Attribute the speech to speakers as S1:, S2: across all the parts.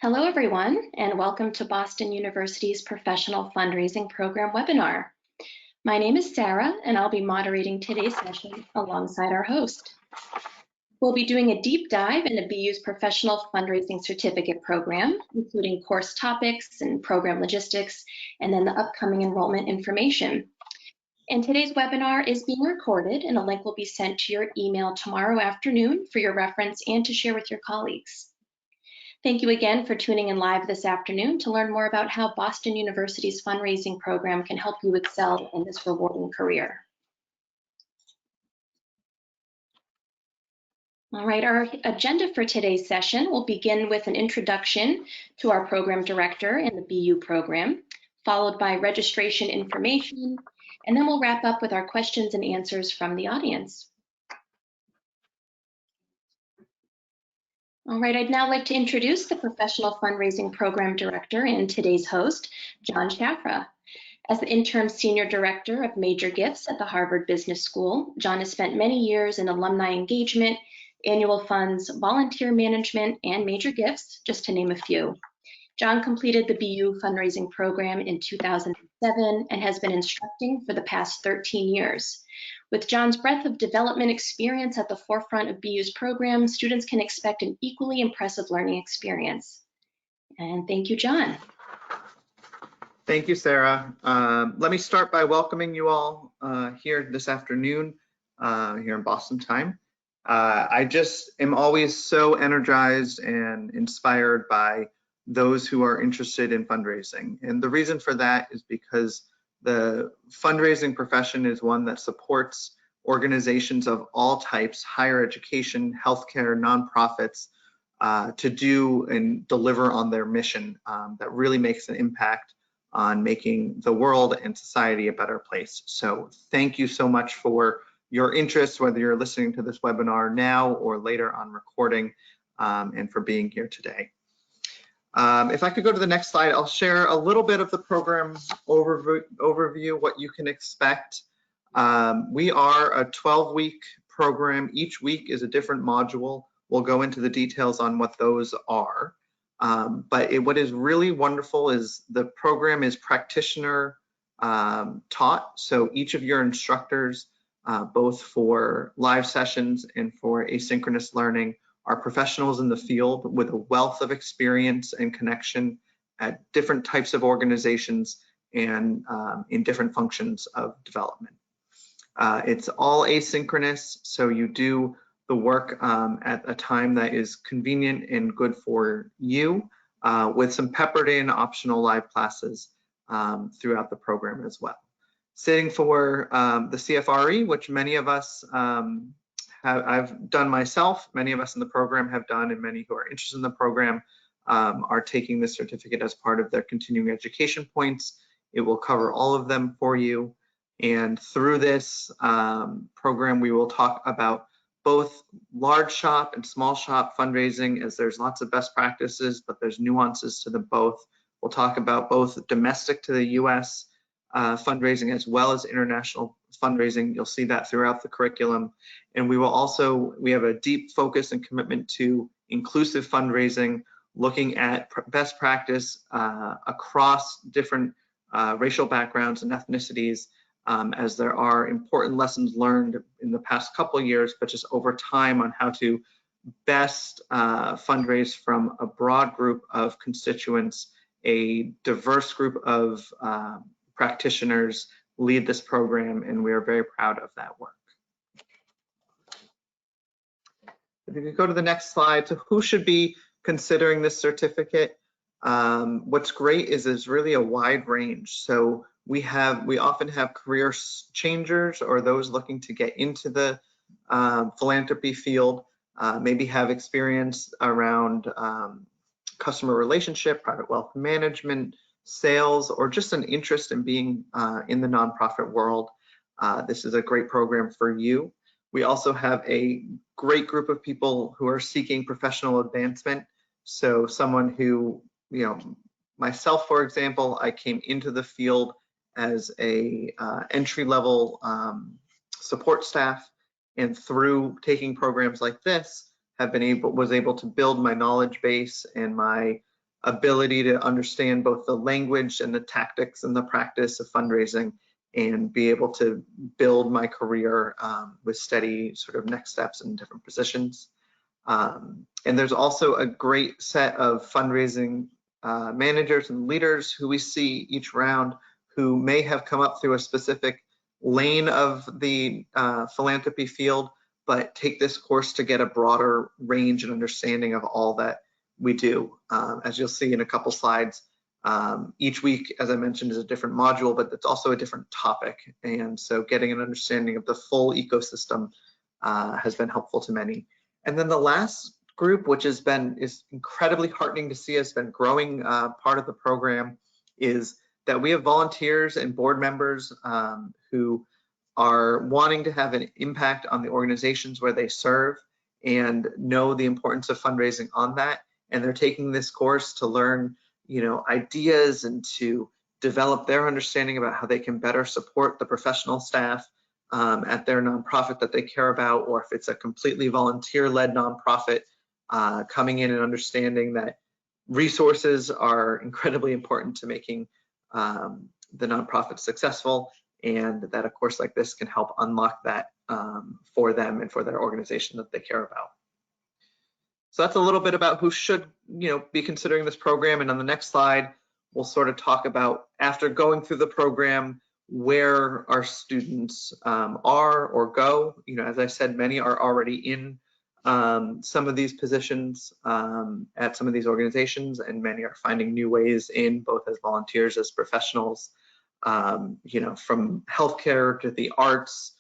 S1: Hello, everyone, and welcome to Boston University's Professional Fundraising Program webinar. My name is Sarah, and I'll be moderating today's session alongside our host. We'll be doing a deep dive into BU's Professional Fundraising Certificate Program, including course topics and program logistics, and then the upcoming enrollment information. And today's webinar is being recorded, and a link will be sent to your email tomorrow afternoon for your reference and to share with your colleagues. Thank you again for tuning in live this afternoon to learn more about how Boston University's fundraising program can help you excel in this rewarding career. All right, our agenda for today's session will begin with an introduction to our program director and the BU program, followed by registration information, and then we'll wrap up with our questions and answers from the audience. All right, I'd now like to introduce the Professional Fundraising Program Director and today's host, John Schaffrath. As the Interim Senior Director of Major Gifts at the Harvard Business School, John has spent many years in alumni engagement, annual funds, volunteer management, and major gifts, just to name a few. John completed the BU fundraising program in 2007 and has been instructing for the past 13 years. With John's breadth of development experience at the forefront of BU's program, students can expect an equally impressive learning experience. And thank you, John.
S2: Thank you, Sarah. Let me start by welcoming you all here this afternoon here in Boston time. I just am always so energized and inspired by those who are interested in fundraising. And the reason for that is because the fundraising profession is one that supports organizations of all types, higher education, healthcare, nonprofits, to do and deliver on their mission that really makes an impact on making the world and society a better place. So thank you so much for your interest, whether you're listening to this webinar now or later on recording, and for being here today. If I could go to the next slide, I'll share a little bit of the program overview, what you can expect. We are a 12-week program. Each week is a different module. We'll go into the details on what those are. But what is really wonderful is the program is practitioner taught. So each of your instructors, both for live sessions and for asynchronous learning, are professionals in the field with a wealth of experience and connection at different types of organizations and in different functions of development. It's all asynchronous, so you do the work at a time that is convenient and good for you, with some peppered in optional live classes throughout the program as well. Sitting for the CFRE, which many of us I've done myself, many of us in the program have done, and many who are interested in the program are taking this certificate as part of their continuing education points. It will cover all of them for you. And through this program, we will talk about both large shop and small shop fundraising, as there's lots of best practices, but there's nuances to them both. We'll talk about both domestic to the US fundraising as well as international fundraising. You'll see that throughout the curriculum. And we have a deep focus and commitment to inclusive fundraising, looking at best practice across different racial backgrounds and ethnicities, as there are important lessons learned in the past couple of years, but just over time on how to best fundraise from a broad group of constituents, a diverse group of practitioners lead this program, and we are very proud of that work. If you could go to the next slide. So who should be considering this certificate? What's great is there's really a wide range. So we often have career changers or those looking to get into the philanthropy field, maybe have experience around customer relationship, private wealth management, sales, or just an interest in being in the nonprofit world. This is a great program for you. We also have a great group of people who are seeking professional advancement. So someone who, myself, for example, I came into the field as a entry-level support staff, and through taking programs like this, was able to build my knowledge base and my ability to understand both the language and the tactics and the practice of fundraising, and be able to build my career with steady sort of next steps in different positions. And there's also a great set of fundraising managers and leaders who we see each round, who may have come up through a specific lane of the philanthropy field, but take this course to get a broader range and understanding of all that we do. As you'll see in a couple slides, each week, as I mentioned, is a different module, but it's also a different topic. And so getting an understanding of the full ecosystem has been helpful to many. And then the last group, which is incredibly heartening to see, has been growing part of the program, is that we have volunteers and board members who are wanting to have an impact on the organizations where they serve and know the importance of fundraising on that. And they're taking this course to learn, ideas and to develop their understanding about how they can better support the professional staff at their nonprofit that they care about, or if it's a completely volunteer-led nonprofit, coming in and understanding that resources are incredibly important to making the nonprofit successful, and that a course like this can help unlock that for them and for their organization that they care about. So that's a little bit about who should be considering this program. And on the next slide, we'll sort of talk about, after going through the program, where our students are or go. As I said, many are already in some of these positions at some of these organizations, and many are finding new ways in, both as volunteers, as professionals, from healthcare to the arts,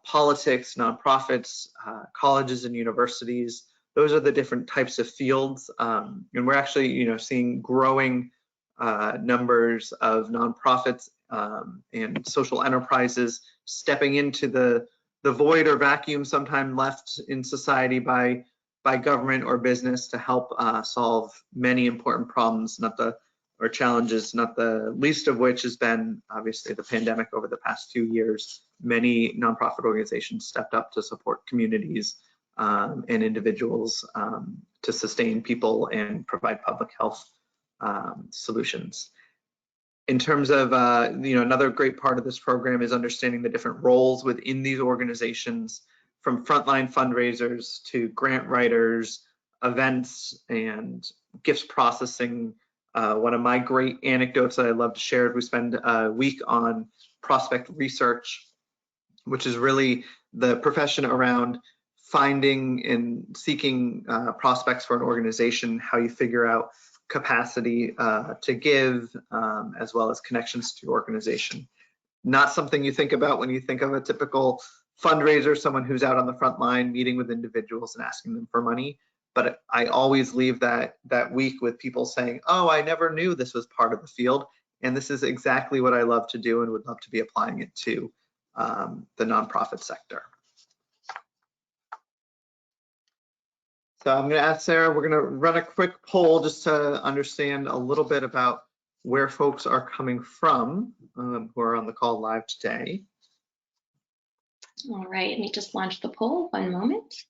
S2: politics, nonprofits, colleges and universities. Those are the different types of fields. And we're actually, seeing growing numbers of nonprofits and social enterprises stepping into the void or vacuum sometime left in society by government or business to help solve many important problems, or challenges, not the least of which has been obviously the pandemic over the past 2 years. Many nonprofit organizations stepped up to support communities and individuals to sustain people and provide public health solutions. In terms of, another great part of this program is understanding the different roles within these organizations, from frontline fundraisers to grant writers, events, and gifts processing. One of my great anecdotes that I love to share is we spend a week on prospect research, which is really the profession around finding and seeking prospects for an organization, how you figure out capacity to give, as well as connections to your organization. Not something you think about when you think of a typical fundraiser, someone who's out on the front line meeting with individuals and asking them for money. But I always leave that week with people saying, oh, I never knew this was part of the field. And this is exactly what I love to do and would love to be applying it to the nonprofit sector. So I'm going to ask Sarah, we're going to run a quick poll just to understand a little bit about where folks are coming from who are on the call live today.
S1: All right, let me just launch the poll, 1 moment.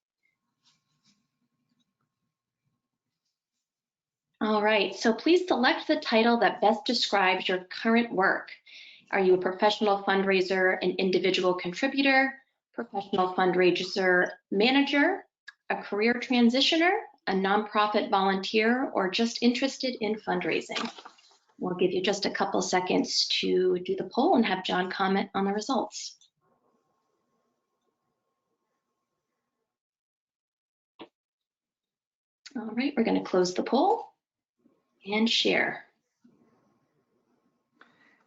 S1: All right, so please select the title that best describes your current work. Are you a professional fundraiser, an individual contributor, professional fundraiser manager, a career transitioner, a nonprofit volunteer, or just interested in fundraising? We'll give you just a couple seconds to do the poll and have John comment on the results. All right, we're going to close the poll and share.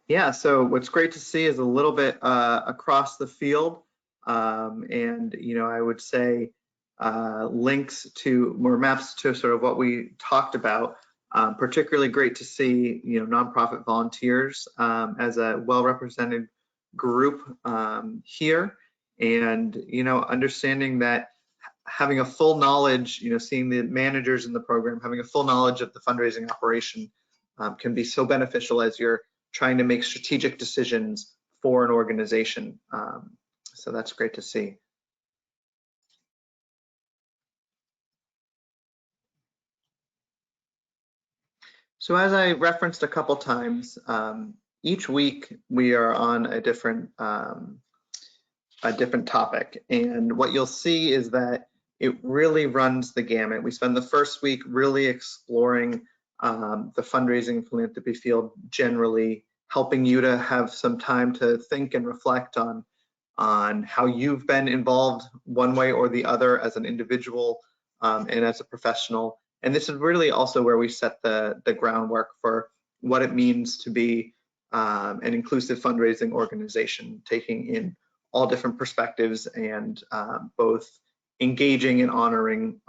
S2: Yeah, so what's great to see is a little bit across the field, and I would say links to more maps to sort of what we talked about. Particularly great to see nonprofit volunteers as a well-represented group here, and understanding that having a full knowledge, seeing the managers in the program having a full knowledge of the fundraising operation can be so beneficial as you're trying to make strategic decisions for an organization. So that's great to see. So as I referenced a couple times, each week we are on a different topic, and what you'll see is that it really runs the gamut. We spend the first week really exploring the fundraising and philanthropy field generally, helping you to have some time to think and reflect on how you've been involved one way or the other as an individual and as a professional. And this is really also where we set the groundwork for what it means to be an inclusive fundraising organization, taking in all different perspectives and both engaging and honoring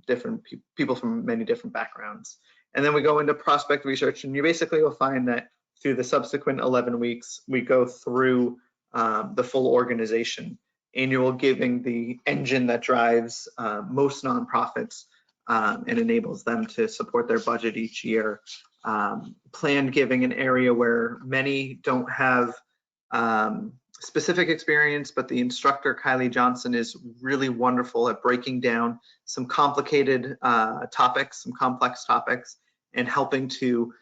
S2: different people from many different backgrounds. And then we go into prospect research, and you basically will find that through the subsequent 11 weeks, we go through the full organization, annual giving, the engine that drives most nonprofits and enables them to support their budget each year. Planned giving, an area where many don't have specific experience, but the instructor, Kylie Johnson, is really wonderful at breaking down some complicated topics, some complex topics, and helping to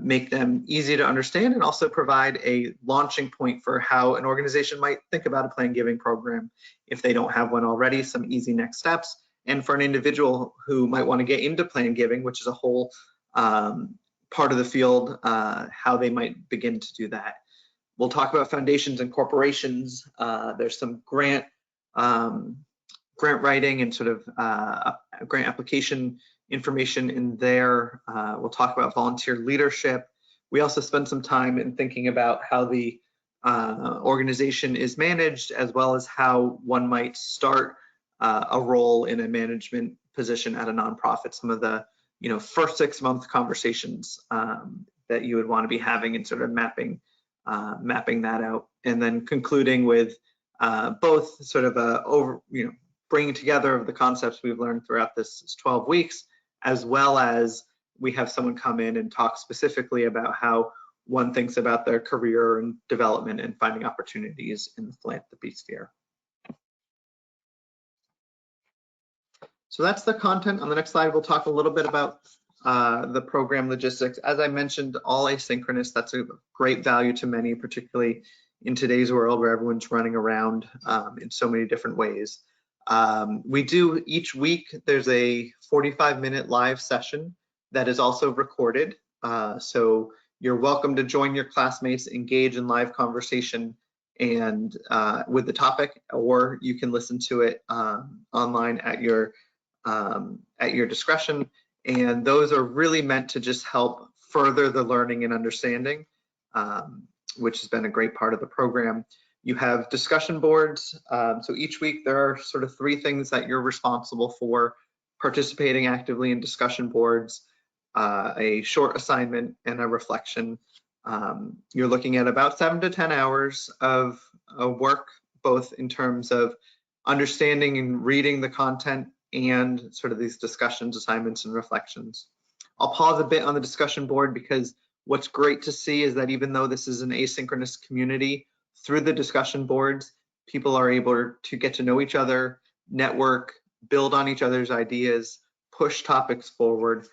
S2: make them easy to understand, and also provide a launching point for how an organization might think about a planned giving program if they don't have one already, some easy next steps. And for an individual who might want to get into planned giving, which is a whole part of the field, how they might begin to do that. We'll talk about foundations and corporations. There's some grant writing and sort of grant application information in there. We'll talk about volunteer leadership. We also spend some time in thinking about how the organization is managed, as well as how one might start a role in a management position at a nonprofit. Some of the first 6-month conversations that you would want to be having and sort of mapping that out, and then concluding with both sort of bringing together of the concepts we've learned throughout this 12 weeks, as well as we have someone come in and talk specifically about how one thinks about their career and development and finding opportunities in the philanthropy sphere. So that's the content. On the next slide, we'll talk a little bit about the program logistics. As I mentioned, all asynchronous. That's a great value to many, particularly in today's world where everyone's running around in so many different ways. We do each week, there's a 45-minute live session that is also recorded. So you're welcome to join your classmates, engage in live conversation and with the topic, or you can listen to it online at your discretion. And those are really meant to just help further the learning and understanding, which has been a great part of the program. You have discussion boards. So each week there are sort of 3 things that you're responsible for: participating actively in discussion boards, a short assignment, and a reflection. You're looking at about 7 to 10 hours of work, both in terms of understanding and reading the content and sort of these discussions, assignments, and reflections. I'll pause a bit on the discussion board because what's great to see is that even though this is an asynchronous community, through the discussion boards, people are able to get to know each other, network, build on each other's ideas, push topics forward.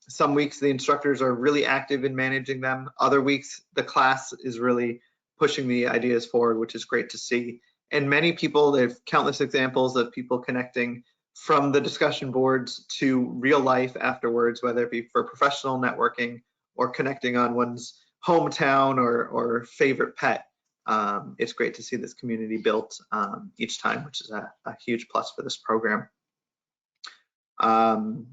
S2: Some weeks the instructors are really active in managing them. Other weeks the class is really pushing the ideas forward, which is great to see. And many people, there's countless examples of people connecting from the discussion boards to real life afterwards, whether it be for professional networking or connecting on one's hometown or favorite pet. It's great to see this community built each time, which is a huge plus for this program. And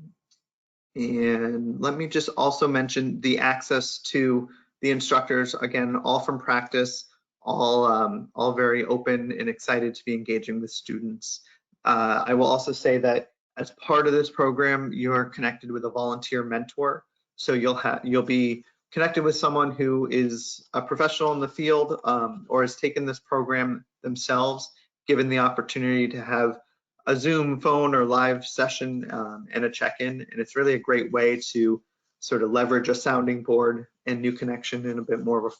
S2: let me just also mention the access to the instructors, again, all from practice, all very open and excited to be engaging with students. I will also say that as part of this program, you're connected with a volunteer mentor. So you'll be connected with someone who is a professional in the field or has taken this program themselves, given the opportunity to have a Zoom, phone, or live session and a check-in. And it's really a great way to sort of leverage a sounding board and new connection in a bit more of a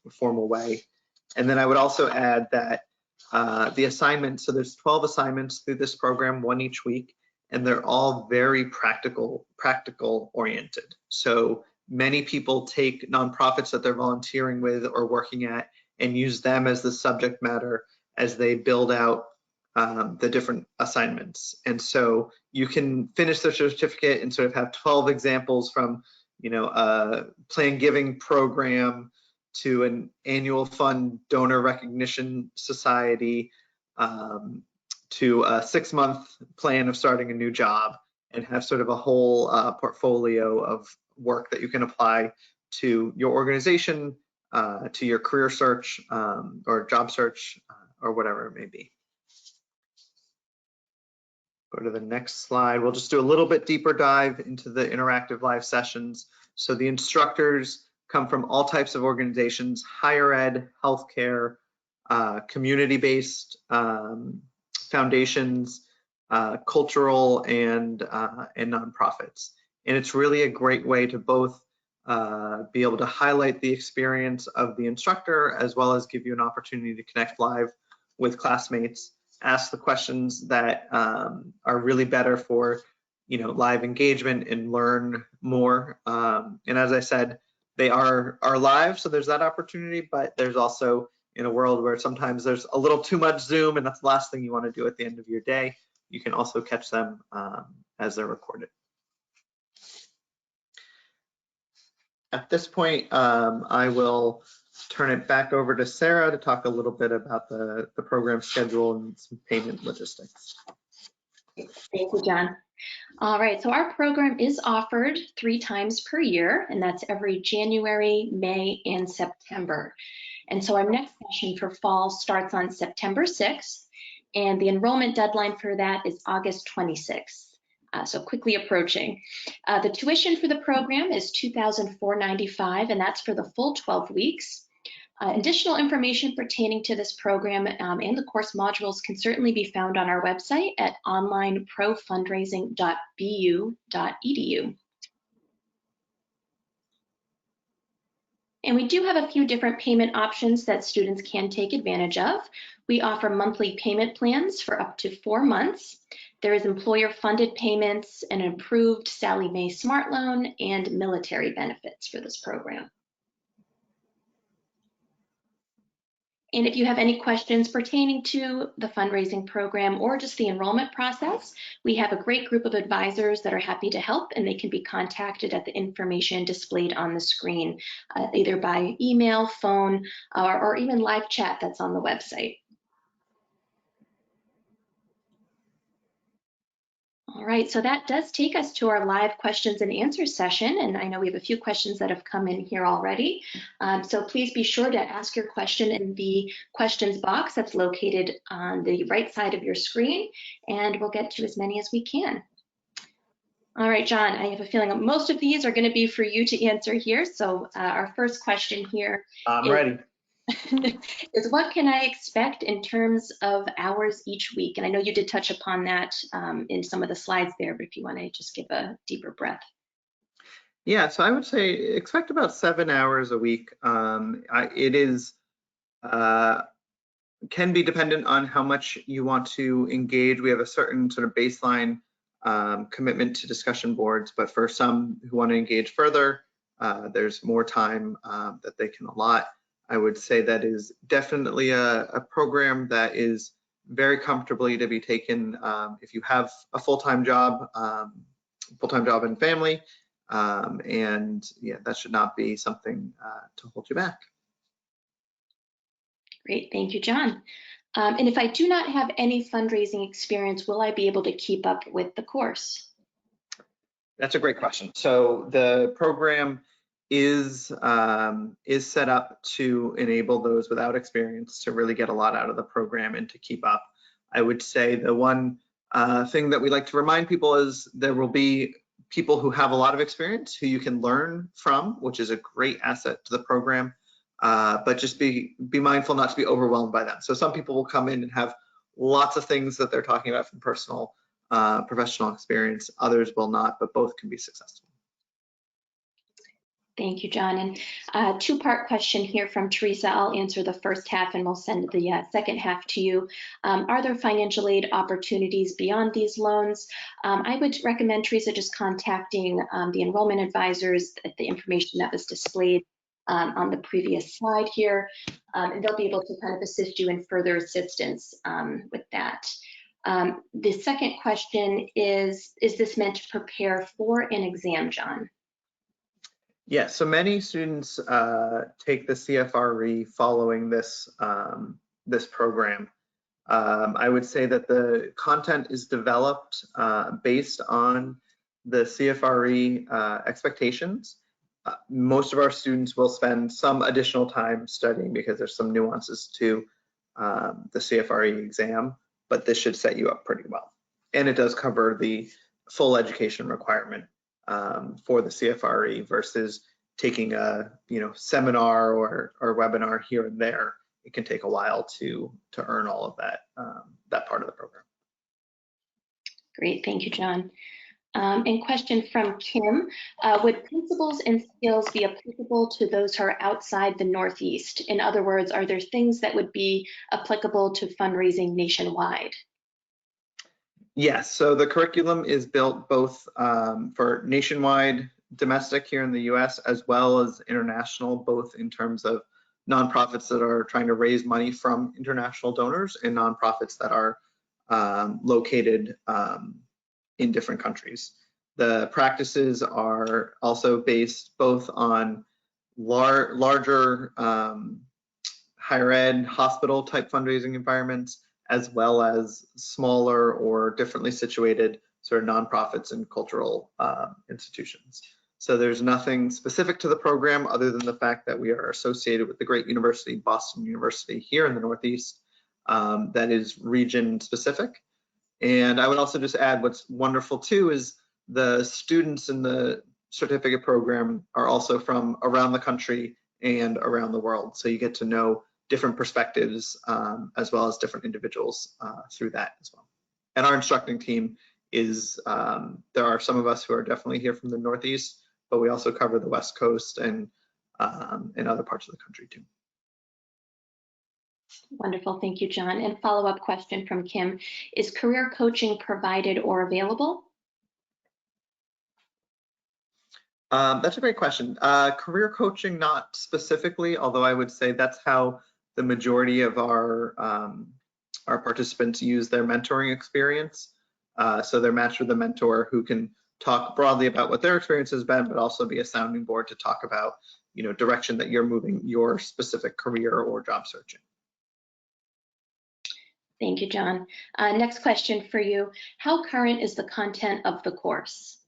S2: formal way. And then I would also add that the assignments, so there's 12 assignments through this program, 1 each week, and they're all very practical oriented. So many people take nonprofits that they're volunteering with or working at and use them as the subject matter as they build out the different assignments. And so you can finish the certificate and sort of have 12 examples from, a planned giving program to an annual fund donor recognition society, to a 6-month plan of starting a new job, and have sort of a whole portfolio of work that you can apply to your organization, to your career search or job search, or whatever it may be. Go to the next slide. We'll just do a little bit deeper dive into the interactive live sessions. So the instructors come from all types of organizations: higher ed, healthcare, community-based foundations, cultural, and nonprofits. And it's really a great way to both be able to highlight the experience of the instructor, as well as give you an opportunity to connect live with classmates, ask the questions that are really better for live engagement, and learn more. And as I said, they are live, so there's that opportunity, but there's also, in a world where sometimes there's a little too much Zoom and that's the last thing you want to do at the end of your day, you can also catch them as they're recorded. At this point, I will turn it back over to Sarah to talk a little bit about the program schedule and some payment logistics.
S1: Thank you, John. All right, so our program is offered 3 times per year, and that's every January, May, and September. And so our next session for fall starts on September 6th, and the enrollment deadline for that is August 26th. So quickly approaching. The tuition for the program is $2,495, and that's for the full 12 weeks. Additional information pertaining to this program and the course modules can certainly be found on our website at onlineprofundraising.bu.edu. And we do have a few different payment options that students can take advantage of. We offer monthly payment plans for up to 4 months. There is employer-funded payments, an approved Sallie Mae Smart Loan, and military benefits for this program. And if you have any questions pertaining to the fundraising program or just the enrollment process, we have a great group of advisors that are happy to help, and they can be contacted at the information displayed on the screen, either by email, phone, or even live chat that's on the website. All right, so that does take us to our live questions and answers session, and I know we have a few questions that have come in here already. So please be sure to ask your question in the questions box that's located on the right side of your screen, and we'll get to as many as we can. All right, John, I have a feeling that most of these are going to be for you to answer here. So our first question here
S2: ready.
S1: is what can I expect in terms of hours each week? And I know you did touch upon that in some of the slides there, but if you want to just give a deeper breath.
S2: Yeah, so I would say expect about 7 hours a week. It is can be dependent on how much you want to engage. We have a certain sort of baseline commitment to discussion boards, but for some who want to engage further, there's more time that they can allot. I would say that is definitely a program that is very comfortably to be taken if you have a full-time job and family, and yeah, that should not be something to hold you back.
S1: Great, thank you, John. And if I do not have any fundraising experience, will I be able to keep up with the course?
S2: That's a great question. So the program is set up to enable those without experience to really get a lot out of the program and to keep up. I would say the one thing that we like to remind people is there will be people who have a lot of experience who you can learn from, which is a great asset to the program, but just be mindful not to be overwhelmed by them. So some people will come in and have lots of things that they're talking about from personal, professional experience. Others will not, but both can be successful.
S1: Thank you, John. And two-part question here from Teresa. I'll answer the first half and we'll send the second half to you. Are there financial aid opportunities beyond these loans? I would recommend, Teresa, just contacting the enrollment advisors at the information that was displayed on the previous slide here, and they'll be able to kind of assist you in further assistance with that. The second question is this meant to prepare for an exam, John?
S2: Yeah, so many students take the CFRE following this, this program. I would say that the content is developed based on the CFRE expectations. Most of our students will spend some additional time studying because there's some nuances to the CFRE exam, but this should set you up pretty well. And it does cover the full education requirement for the CFRE versus taking a seminar or webinar here and there. It can take a while to earn all of that that part of the program.
S1: Great, thank you, John. And question from Kim, would principles and skills be applicable to those who are outside the Northeast? In other words, are there things that would be applicable to fundraising nationwide?
S2: Yes, so the curriculum is built both for nationwide, domestic here in the US, as well as international, both in terms of nonprofits that are trying to raise money from international donors and nonprofits that are located in different countries. The practices are also based both on larger higher ed, hospital type fundraising environments, as well as smaller or differently situated sort of nonprofits and cultural institutions. So there's nothing specific to the program other than the fact that we are associated with the great university, Boston University, here in the Northeast, that is region specific. And I would also just add what's wonderful too is the students in the certificate program are also from around the country and around the world. So you get to know different perspectives as well as different individuals through that as well. And our instructing team is, there are some of us who are definitely here from the Northeast, but we also cover the West Coast and other parts of the country too.
S1: Wonderful, thank you, John. And follow-up question from Kim, is career coaching provided or available?
S2: That's a great question. Career coaching, not specifically, although I would say that's how the majority of our participants use their mentoring experience. So they're matched with a mentor who can talk broadly about what their experience has been, but also be a sounding board to talk about, direction that you're moving your specific career or job searching.
S1: Thank you, John. Next question for you. How current is the content of the course?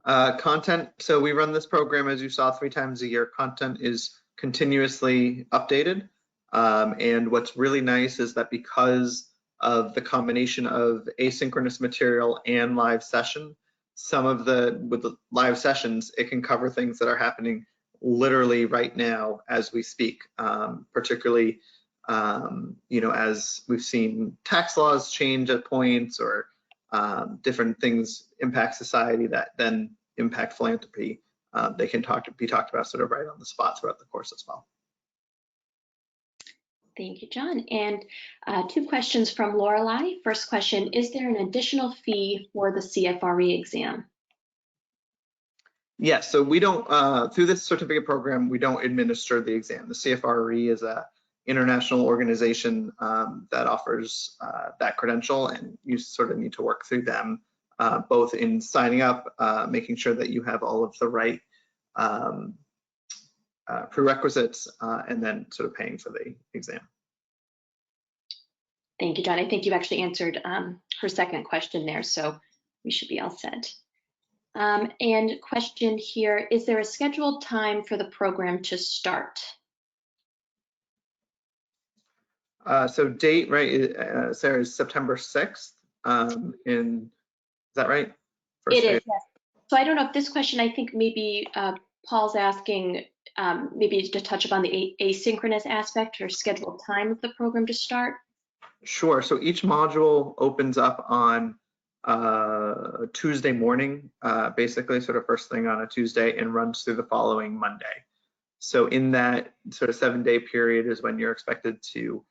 S2: Content, so we run this program, as you saw, 3 times a year. Content is continuously updated. And what's really nice is that because of the combination of asynchronous material and live session, with the live sessions, it can cover things that are happening literally right now as we speak, particularly as we've seen tax laws change at points or different things impact society that then impact philanthropy. They can be talked about sort of right on the spot throughout the course as well.
S1: Thank you, John. And 2 questions from Lorelei. First question, is there an additional fee for the CFRE exam?
S2: Yes, so we don't, through this certificate program, we don't administer the exam. The CFRE is a international organization that offers that credential, and you sort of need to work through them, both in signing up, making sure that you have all of the right prerequisites, and then sort of paying for the exam.
S1: Thank you, John. I think you actually answered her second question there, so we should be all set. And question here, is there a scheduled time for the program to start?
S2: So date, right, Sarah, is September 6th. Is that right?
S1: It is, yes. So I don't know if this question, I think maybe Paul's asking maybe to touch upon the asynchronous aspect or scheduled time of the program to start.
S2: Sure, so each module opens up on Tuesday morning, basically sort of first thing on a Tuesday, and runs through the following Monday. So in that sort of 7-day period is when you're expected to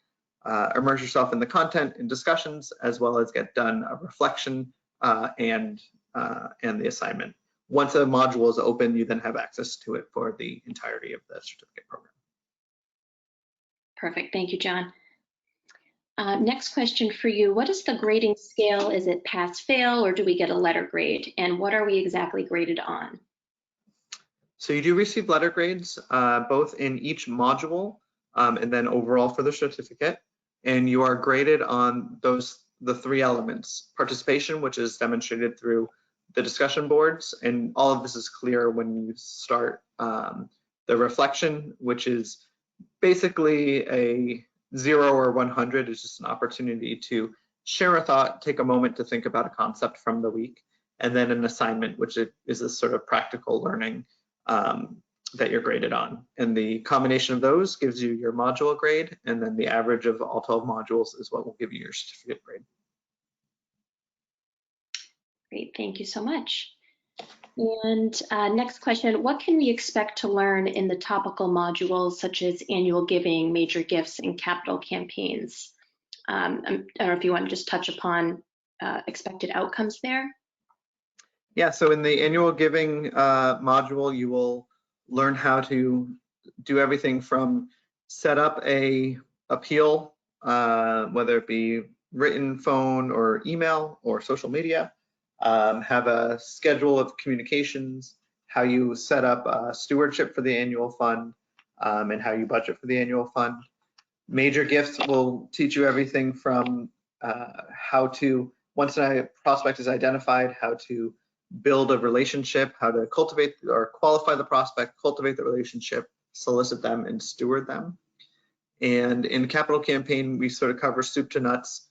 S2: immerse yourself in the content and discussions, as well as get done a reflection and the assignment. Once a module is open, you then have access to it for the entirety of the certificate program.
S1: Perfect, thank you, John. Next question for you. What is the grading scale? Is it pass, fail, or do we get a letter grade? And what are we exactly graded on?
S2: So you do receive letter grades, both in each module and then overall for the certificate. And you are graded on the 3 elements: participation, which is demonstrated through the discussion boards. And all of this is clear when you start the reflection, which is basically a 0 or 100. Is just an opportunity to share a thought, take a moment to think about a concept from the week, and then an assignment, which is a sort of practical learning that you're graded on. And the combination of those gives you your module grade, and then the average of all 12 modules is what will give you your certificate grade.
S1: Great, thank you so much. And next question, what can we expect to learn in the topical modules such as annual giving, major gifts, and capital campaigns? I don't know if you want to just touch upon expected outcomes there.
S2: Yeah, so in the annual giving module, you will learn how to do everything from set up a appeal, whether it be written, phone, or email, or social media, have a schedule of communications, how you set up stewardship for the annual fund, and how you budget for the annual fund. Major gifts will teach you everything from how to, once a prospect is identified, how to build a relationship, how to cultivate or qualify the prospect, cultivate the relationship, solicit them, and steward them. And in capital campaign, we sort of cover soup to nuts,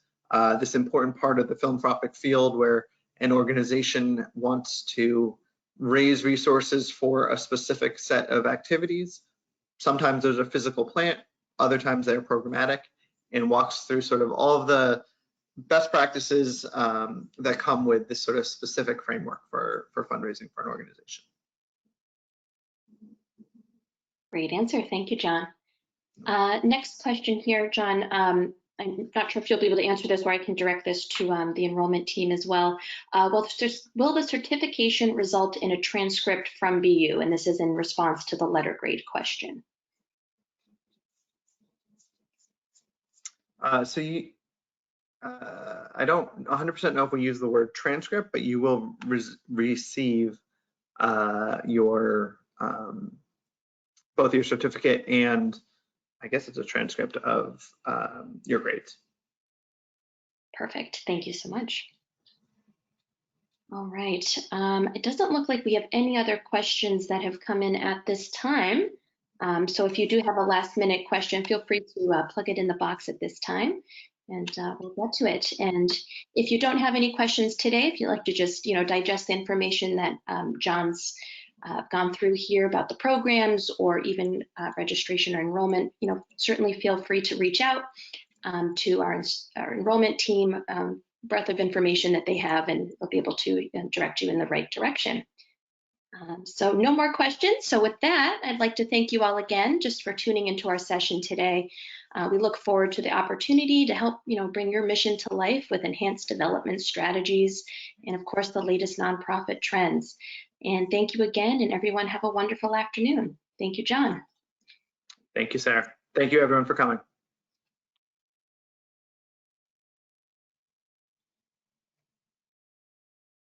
S2: this important part of the philanthropic field where an organization wants to raise resources for a specific set of activities. Sometimes there's a physical plant, other times they're programmatic, and walks through sort of all of the best practices that come with this sort of specific framework for fundraising for an organization.
S1: Great answer, thank you, John. Next question here, John. I'm not sure if you'll be able to answer this, or I can direct this to the enrollment team as well. Will the certification result in a transcript from BU? And this is in response to the letter grade question.
S2: I don't 100% know if we use the word transcript, but you will receive your both your certificate and I guess it's a transcript of your grades.
S1: Perfect, thank you so much. All right, it doesn't look like we have any other questions that have come in at this time. So if you do have a last minute question, feel free to plug it in the box at this time, and we'll get to it. And if you don't have any questions today, if you'd like to just digest the information that John's gone through here about the programs, or even registration or enrollment, certainly feel free to reach out to our enrollment team, breadth of information that they have, and they'll be able to direct you in the right direction. So no more questions. So with that, I'd like to thank you all again just for tuning into our session today. We look forward to the opportunity to help bring your mission to life with enhanced development strategies and of course the latest nonprofit trends. And thank you again, and everyone have a wonderful afternoon. Thank you, John.
S2: Thank you, Sarah. Thank you everyone for coming.